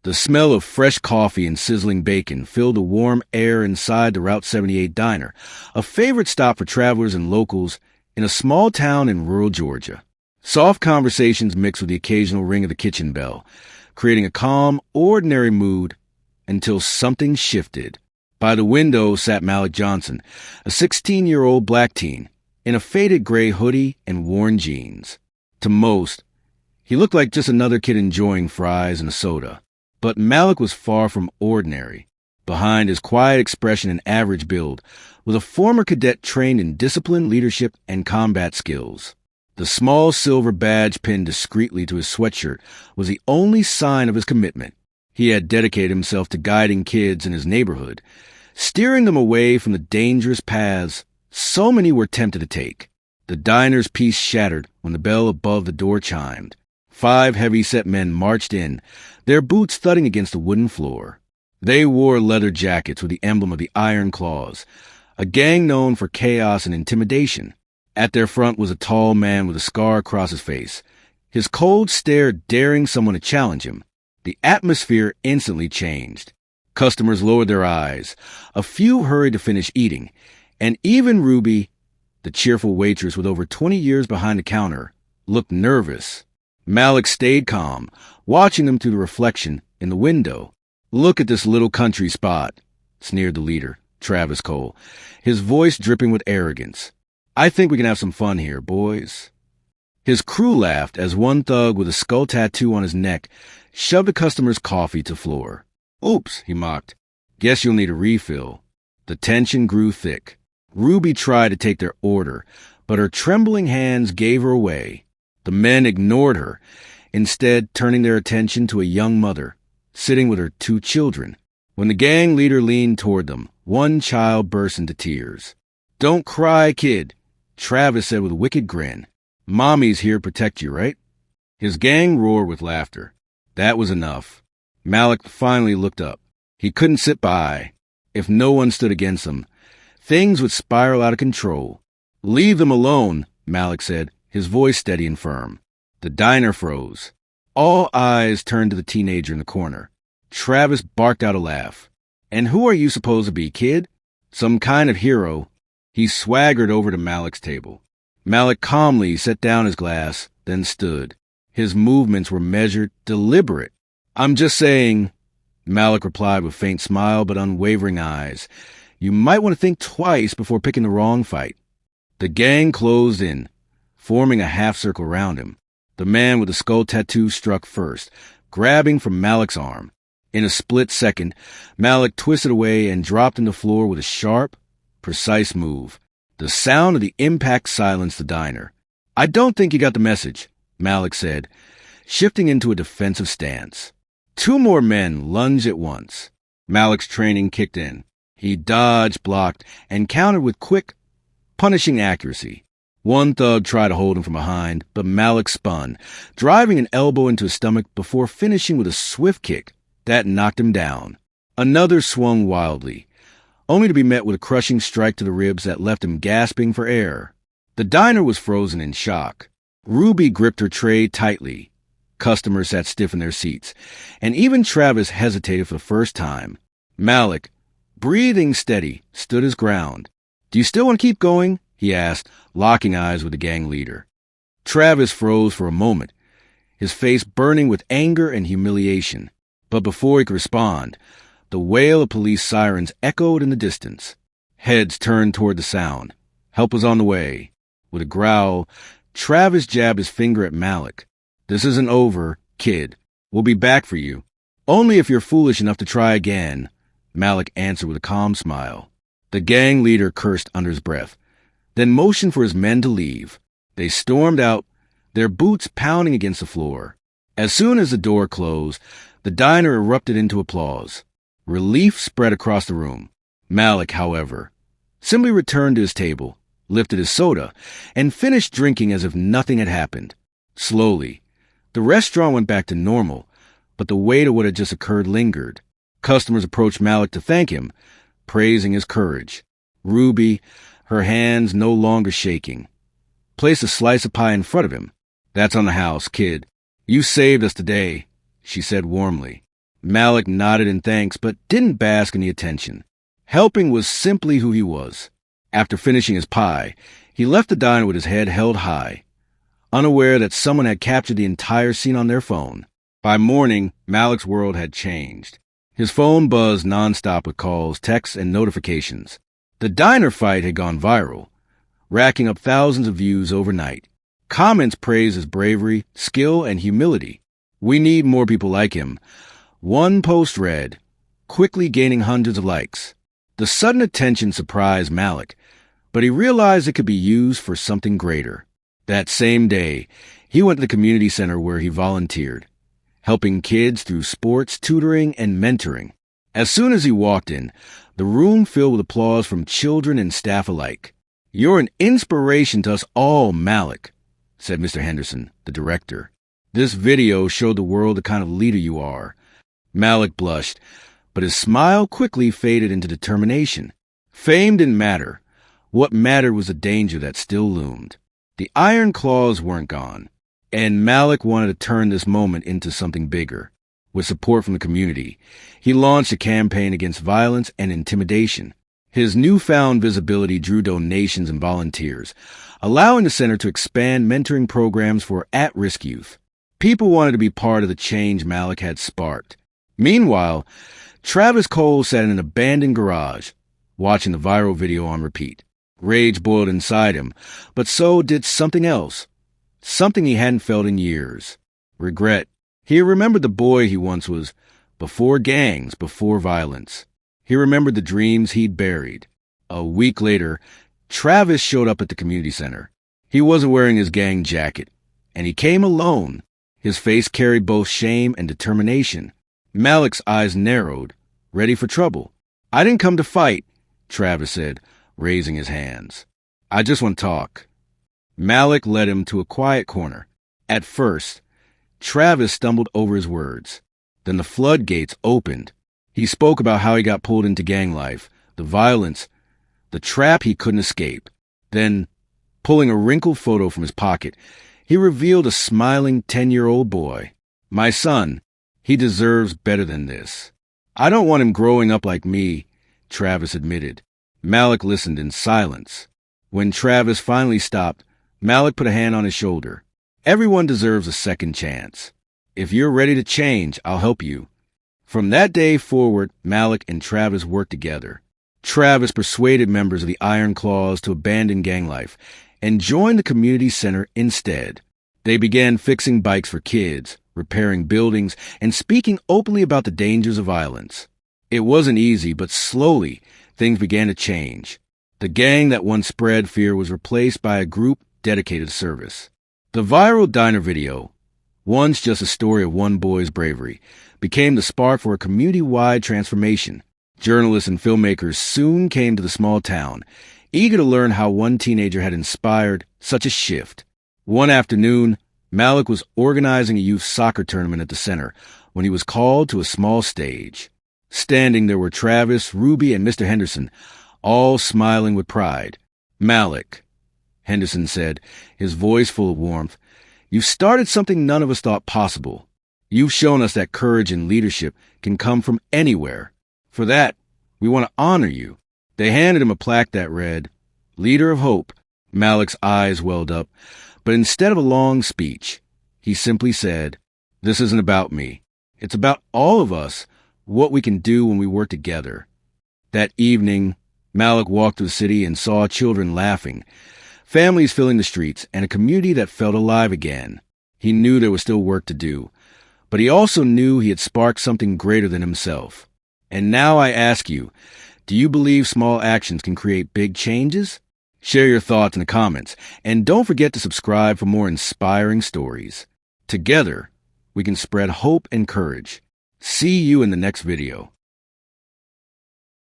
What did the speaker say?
The smell of fresh coffee and sizzling bacon filled the warm air inside the Route 78 diner, a favorite stop for travelers and locals in a small town in rural Georgia. Soft conversations mixed with the occasional ring of the kitchen bell, creating a calm, ordinary mood until something shifted. By the window sat Malik Johnson, a 16-year-old black teen, in a faded gray hoodie and worn jeans. To most, he looked like just another kid enjoying fries and a soda. But Malik was far from ordinary. Behind his quiet expression and average build was a former cadet trained in discipline, leadership, and combat skills. The small silver badge pinned discreetly to his sweatshirt was the only sign of his commitment. He had dedicated himself to guiding kids in his neighborhood, steering them away from the dangerous paths so many were tempted to take. The diner's peace shattered when the bell above the door chimed. 5 heavy-set men marched in, their boots thudding against the wooden floor. They wore leather jackets with the emblem of the Iron Claws, a gang known for chaos and intimidation. At their front was a tall man with a scar across his face, his cold stare daring someone to challenge him. The atmosphere instantly changed. Customers lowered their eyes. A few hurried to finish eating, and even Ruby, the cheerful waitress with over 20 years behind the counter, looked nervous. Malik stayed calm, watching them through the reflection in the window. "Look at this little country spot," sneered the leader, Travis Cole, his voice dripping with arrogance. "I think we can have some fun here, boys." His crew laughed as one thug with a skull tattoo on his neck shoved a customer's coffee to the floor. "Oops," he mocked. "Guess you'll need a refill." The tension grew thick. Ruby tried to take their order, but her trembling hands gave her away. The men ignored her, instead turning their attention to a young mother, sitting with her 2 children. When the gang leader leaned toward them, one child burst into tears. "Don't cry, kid," Travis said with a wicked grin. "Mommy's here to protect you, right?" His gang roared with laughter. That was enough. Malik finally looked up. He couldn't sit by. If no one stood against him, things would spiral out of control. "Leave them alone," Malik said, his voice steady and firm. The diner froze. All eyes turned to the teenager in the corner. Travis barked out a laugh. "And who are you supposed to be, kid? Some kind of hero?" He swaggered over to Malik's table. Malik calmly set down his glass, then stood. His movements were measured, deliberate. "I'm just saying," Malik replied with faint smile but unwavering eyes. "You might want to think twice before picking the wrong fight." The gang closed in, forming a half-circle around him. The man with the skull tattoo struck first, grabbing from Malik's arm. In a split second, Malik twisted away and dropped on the floor with a sharp, precise move. The sound of the impact silenced the diner. "I don't think you got the message," Malik said, shifting into a defensive stance. 2 more men lunged at once. Malik's training kicked in. He dodged, blocked, and countered with quick, punishing accuracy. One thug tried to hold him from behind, but Malik spun, driving an elbow into his stomach before finishing with a swift kick that knocked him down. Another swung wildly, only to be met with a crushing strike to the ribs that left him gasping for air. The diner was frozen in shock. Ruby gripped her tray tightly. Customers sat stiff in their seats, and even Travis hesitated for the first time. Malik, breathing steady, stood his ground. "Do you still want to keep going?" he asked, locking eyes with the gang leader. Travis froze for a moment, his face burning with anger and humiliation. But before he could respond, the wail of police sirens echoed in the distance. Heads turned toward the sound. Help was on the way. With a growl, Travis jabbed his finger at Malik. "This isn't over, kid. We'll be back for you. Only if you're foolish enough to try again," Malik answered with a calm smile. The gang leader cursed under his breath, then motioned for his men to leave. They stormed out, their boots pounding against the floor. As soon as the door closed, the diner erupted into applause. Relief spread across the room. Malik, however, simply returned to his table, lifted his soda, and finished drinking as if nothing had happened. Slowly, the restaurant went back to normal, but the weight of what had just occurred lingered. Customers approached Malik to thank him, praising his courage. Ruby, her hands no longer shaking, placed a slice of pie in front of him. "That's on the house, kid. You saved us today," she said warmly. Malik nodded in thanks, but didn't bask in the attention. Helping was simply who he was. After finishing his pie, he left the diner with his head held high, unaware that someone had captured the entire scene on their phone. By morning, Malik's world had changed. His phone buzzed nonstop with calls, texts, and notifications. The diner fight had gone viral, racking up thousands of views overnight. Comments praised his bravery, skill, and humility. "We need more people like him." One post read, quickly gaining hundreds of likes. The sudden attention surprised Malik, but he realized it could be used for something greater. That same day, he went to the community center where he volunteered, helping kids through sports, tutoring, and mentoring. As soon as he walked in, the room filled with applause from children and staff alike. "You're an inspiration to us all, Malik," said Mr. Henderson, the director. "This video showed the world the kind of leader you are." Malik blushed, but his smile quickly faded into determination. Fame didn't matter. What mattered was the danger that still loomed. The iron claws weren't gone, and Malik wanted to turn this moment into something bigger. With support from the community, he launched a campaign against violence and intimidation. His newfound visibility drew donations and volunteers, allowing the center to expand mentoring programs for at-risk youth. People wanted to be part of the change Malik had sparked. Meanwhile, Travis Cole sat in an abandoned garage, watching the viral video on repeat. Rage boiled inside him, but so did something else. Something he hadn't felt in years. Regret. He remembered the boy he once was, before gangs, before violence. He remembered the dreams he'd buried. A week later, Travis showed up at the community center. He wasn't wearing his gang jacket, and he came alone. His face carried both shame and determination. Malik's eyes narrowed, ready for trouble. "I didn't come to fight," Travis said, raising his hands. "I just want to talk." Malik led him to a quiet corner. At first, Travis stumbled over his words. Then the floodgates opened. He spoke about how he got pulled into gang life, the violence, the trap he couldn't escape. Then, pulling a wrinkled photo from his pocket, he revealed a smiling 10-year-old boy. "My son, he deserves better than this." "I don't want him growing up like me," Travis admitted. Malik listened in silence. When Travis finally stopped, Malik put a hand on his shoulder. "Everyone deserves a second chance. If you're ready to change, I'll help you." From that day forward, Malik and Travis worked together. Travis persuaded members of the Iron Claws to abandon gang life and join the community center instead. They began fixing bikes for kids, repairing buildings, and speaking openly about the dangers of violence. It wasn't easy, but slowly, things began to change. The gang that once spread fear was replaced by a group dedicated to service. The viral diner video, once just a story of one boy's bravery, became the spark for a community-wide transformation. Journalists and filmmakers soon came to the small town, eager to learn how one teenager had inspired such a shift. One afternoon, Malik was organizing a youth soccer tournament at the center when he was called to a small stage. Standing there were Travis, Ruby, and Mr. Henderson, all smiling with pride. "Malik," Henderson said, his voice full of warmth, "you've started something none of us thought possible. You've shown us that courage and leadership can come from anywhere. For that, we want to honor you." They handed him a plaque that read, "Leader of Hope." Malik's eyes welled up, but instead of a long speech, he simply said, "This isn't about me. It's about all of us, what we can do when we work together." That evening, Malik walked through the city and saw children laughing, families filling the streets, and a community that felt alive again. He knew there was still work to do, but he also knew he had sparked something greater than himself. And now I ask you, do you believe small actions can create big changes? Share your thoughts in the comments, and don't forget to subscribe for more inspiring stories. Together, we can spread hope and courage. See you in the next video.